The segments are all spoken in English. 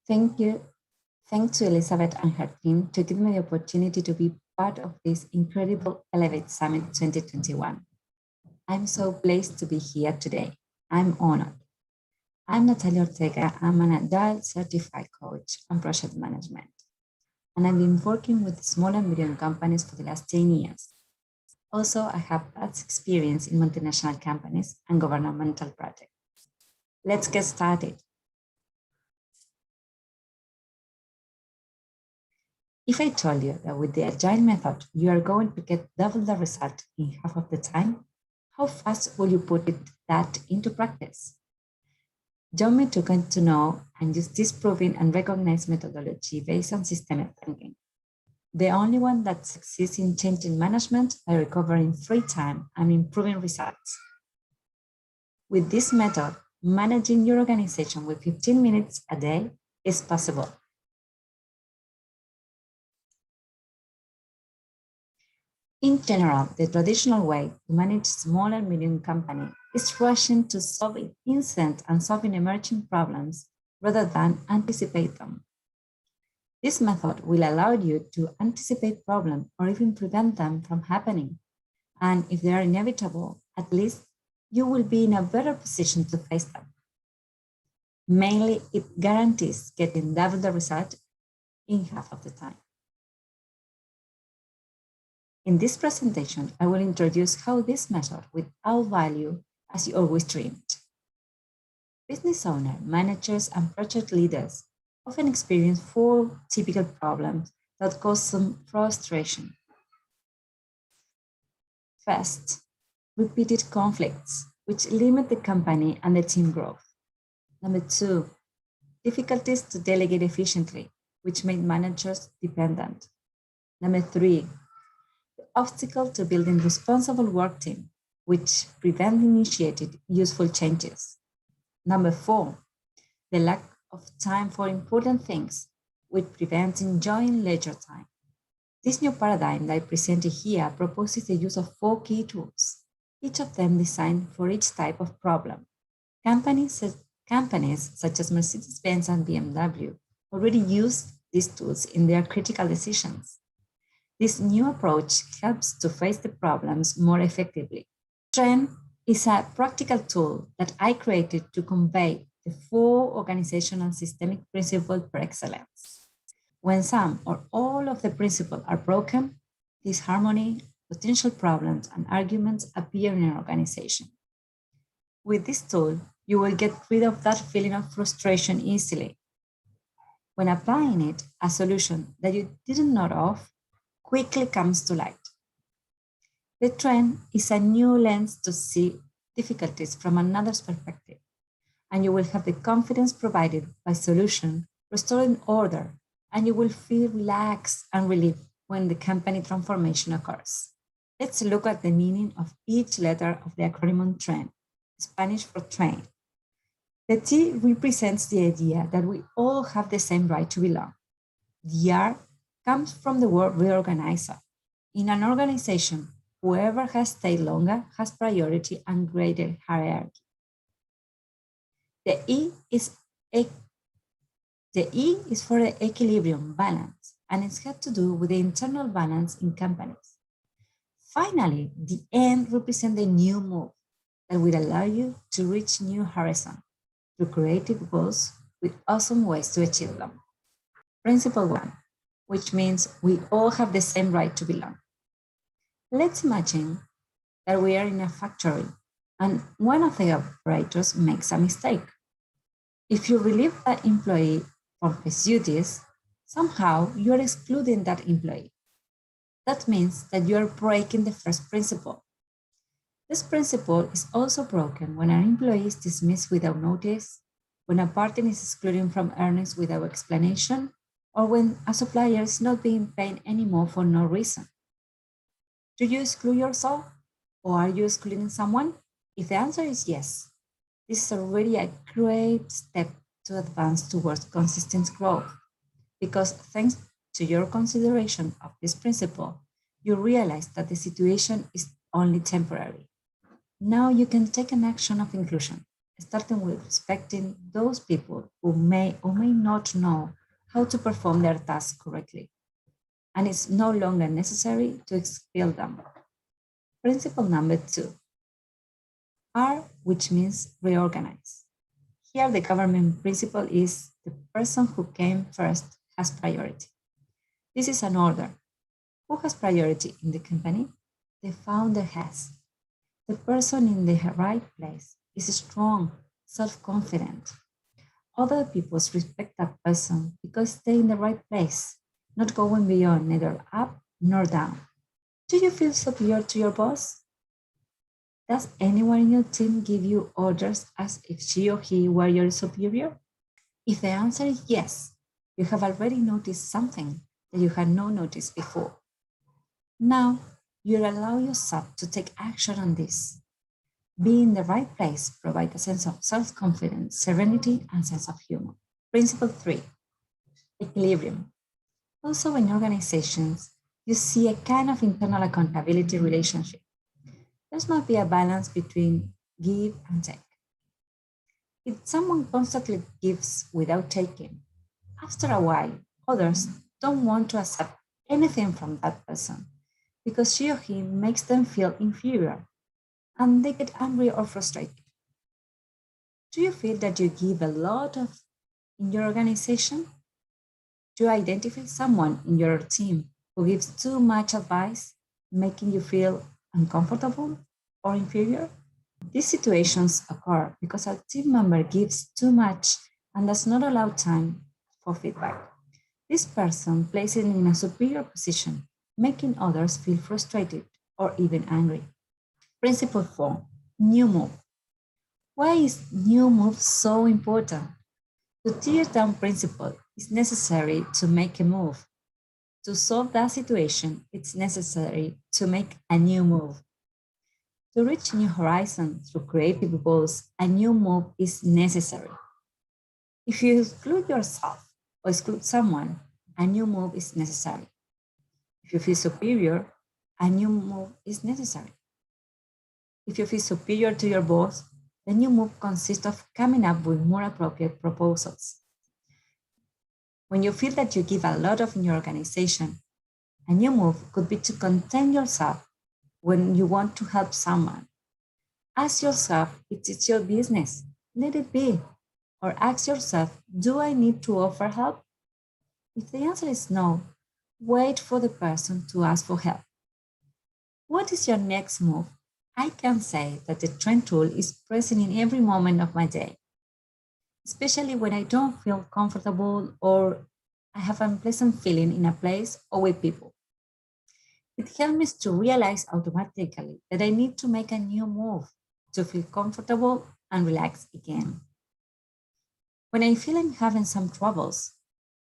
Thank you. Thanks to Elizabeth and her team to give me the opportunity to be part of this incredible Elevate Summit 2021. I'm so pleased to be here today. I'm honored. I'm Natalia Ortega. I'm an Agile certified coach and project management. And I've been working with small and medium companies for the last 10 years. Also, I have vast experience in multinational companies and governmental projects. Let's get started. If I told you that with the Agile method, you are going to get double the result in half of the time, how fast will you put that into practice? Join me to get to know and use this proven and recognized methodology based on systemic thinking. The only one that succeeds in changing management by recovering free time and improving results. With this method, managing your organization with 15 minutes a day is possible. In general, the traditional way to manage small and medium company is rushing to solving instant and solving emerging problems rather than anticipate them. This method will allow you to anticipate problems or even prevent them from happening. And if they are inevitable, at least you will be in a better position to face them. Mainly, it guarantees getting double the result in half of the time. In this presentation, I will introduce how this method will add value as you always dreamed. Business owners, managers, and project leaders often experience 4 typical problems that cause some frustration. First, repeated conflicts, which limit the company and the team growth. Number 2, difficulties to delegate efficiently, which make managers dependent. Number 3, the obstacle to building responsible work team, which prevent initiated useful changes. Number 4, the lack of time for important things, which prevents enjoying leisure time. This new paradigm that I presented here proposes the use of 4 key tools, each of them designed for each type of problem. Companies such as Mercedes-Benz and BMW already use these tools in their critical decisions. This new approach helps to face the problems more effectively. Trend is a practical tool that I created to convey the 4 organizational systemic principles per excellence. When some or all of the principles are broken, disharmony, potential problems, and arguments appear in an organization. With this tool, you will get rid of that feeling of frustration easily. When applying it, a solution that you didn't know of quickly comes to light. The trend is a new lens to see difficulties from another's perspective, and you will have the confidence provided by solution restoring order, and you will feel relaxed and relieved when the company transformation occurs. Let's look at the meaning of each letter of the acronym TRAIN, Spanish for train. The T represents the idea that we all have the same right to belong. The R comes from the word reorganizer. In an organization, whoever has stayed longer has priority and greater hierarchy. The E is for the equilibrium, balance, and it's got to do with the internal balance in companies. Finally, the N represents the new move that will allow you to reach new horizon through creative goals with awesome ways to achieve them. Principle 1, which means we all have the same right to belong. Let's imagine that we are in a factory and one of the operators makes a mistake. If you relieve that employee from his duties, somehow you are excluding that employee. That means that you are breaking the first principle. This principle is also broken when an employee is dismissed without notice, when a partner is excluded from earnings without explanation, or when a supplier is not being paid anymore for no reason. Do you exclude yourself, or are you excluding someone? If the answer is yes, this is already a great step to advance towards consistent growth, because thanks to your consideration of this principle, you realize that the situation is only temporary. Now you can take an action of inclusion, starting with respecting those people who may or may not know how to perform their tasks correctly, and it's no longer necessary to expel them. Principle number two, R, which means reorganize. Here, the government principle is the person who came first has priority. This is an order. Who has priority in the company? The founder has. The person in the right place is strong, self-confident. Other people respect that person because they're in the right place, not going beyond neither up nor down. Do you feel superior to your boss? Does anyone in your team give you orders as if she or he were your superior? If the answer is yes, you have already noticed something that you had not noticed before. Now, you allow yourself to take action on this. Be in the right place provides a sense of self-confidence, serenity, and sense of humor. Principle three, equilibrium. Also in organizations, you see a kind of internal accountability relationship. There must be a balance between give and take. If someone constantly gives without taking, after a while, others don't want to accept anything from that person because she or he makes them feel inferior and they get angry or frustrated. Do you feel that you give a lot of in your organization? Do you identify someone in your team who gives too much advice, making you feel uncomfortable or inferior? These situations occur because a team member gives too much and does not allow time for feedback. This person places in a superior position, making others feel frustrated or even angry. Principle 4, new move. Why is new move so important? To tear down principle is necessary to make a move. To solve that situation, it's necessary to make a new move. To reach new horizons through creative goals, a new move is necessary. If you exclude yourself or exclude someone, a new move is necessary. If you feel superior, a new move is necessary. If you feel superior to your boss, the new move consists of coming up with more appropriate proposals. When you feel that you give a lot of in your organization, a new move could be to contain yourself when you want to help someone. Ask yourself if it's your business, let it be. Or ask yourself, do I need to offer help? If the answer is no, wait for the person to ask for help. What is your next move? I can say that the trend tool is present in every moment of my day, especially when I don't feel comfortable or I have an unpleasant feeling in a place or with people. It helps me to realize automatically that I need to make a new move to feel comfortable and relaxed again. When I feel I'm having some troubles,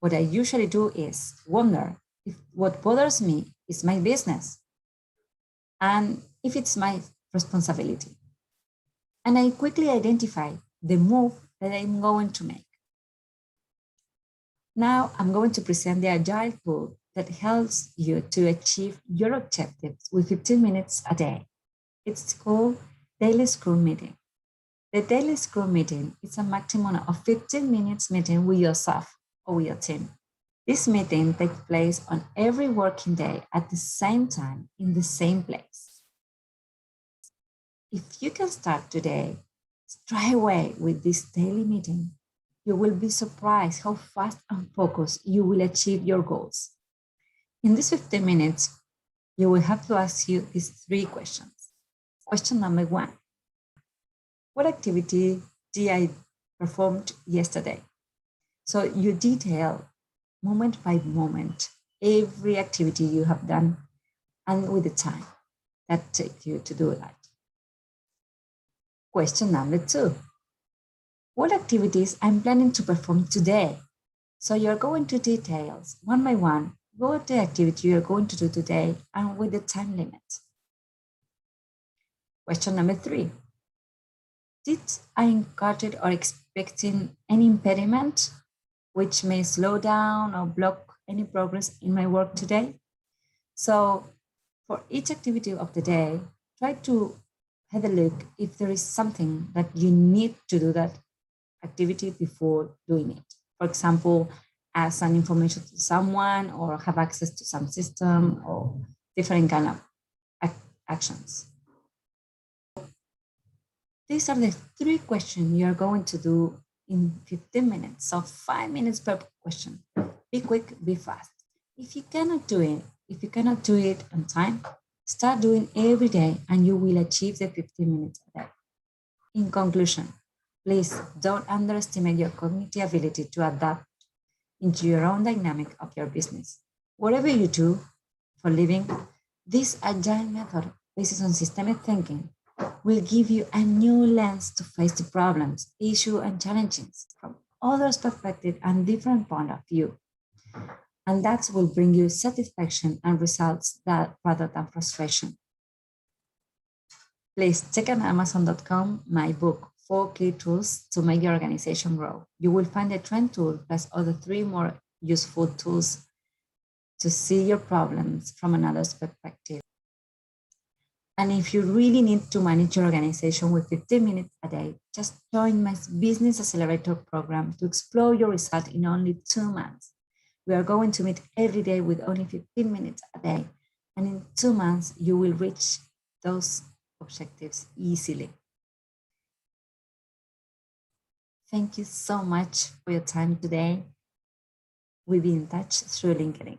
what I usually do is wonder if what bothers me is my business and if it's my responsibility. And I quickly identify the move that I'm going to make. Now I'm going to present the Agile tool that helps you to achieve your objectives with 15 minutes a day. It's called Daily Scrum Meeting. The Daily Scrum Meeting is a maximum of 15 minutes meeting with yourself or with your team. This meeting takes place on every working day at the same time in the same place. If you can start today, straight away with this daily meeting, you will be surprised how fast and focused you will achieve your goals. In these 15 minutes, you will have to ask you these three questions. Question number one, what activity did I perform yesterday? So you detail moment by moment every activity you have done and with the time that takes you to do that. Question number two, what activities I'm planning to perform today? So you're going to details one by one, what the activity you're going to do today and with the time limit. Question number three, did I encounter or expecting any impediment which may slow down or block any progress in my work today? So for each activity of the day, try to have a look if there is something that you need to do that activity before doing it. For example, ask some information to someone or have access to some system or different kind of actions. These are the 3 questions you are going to do in 15 minutes. So 5 minutes per question. Be quick, be fast. If you cannot do it on time, start doing every day and you will achieve the 15 minutes a day. In conclusion, please don't underestimate your cognitive ability to adapt into your own dynamic of your business. Whatever you do for living, this agile method based on systemic thinking will give you a new lens to face the problems, issues, and challenges from others' perspective and different point of view. And that will bring you satisfaction and results that rather than frustration. Please check out Amazon.com my book, 4 Key Tools to Make Your Organization Grow. You will find the trend tool plus other 3 more useful tools to see your problems from another's perspective. And if you really need to manage your organization with 15 minutes a day, just join my Business Accelerator program to explore your result in only 2 months. We are going to meet every day with only 15 minutes a day. And in 2 months, you will reach those objectives easily. Thank you so much for your time today. We'll be in touch through LinkedIn.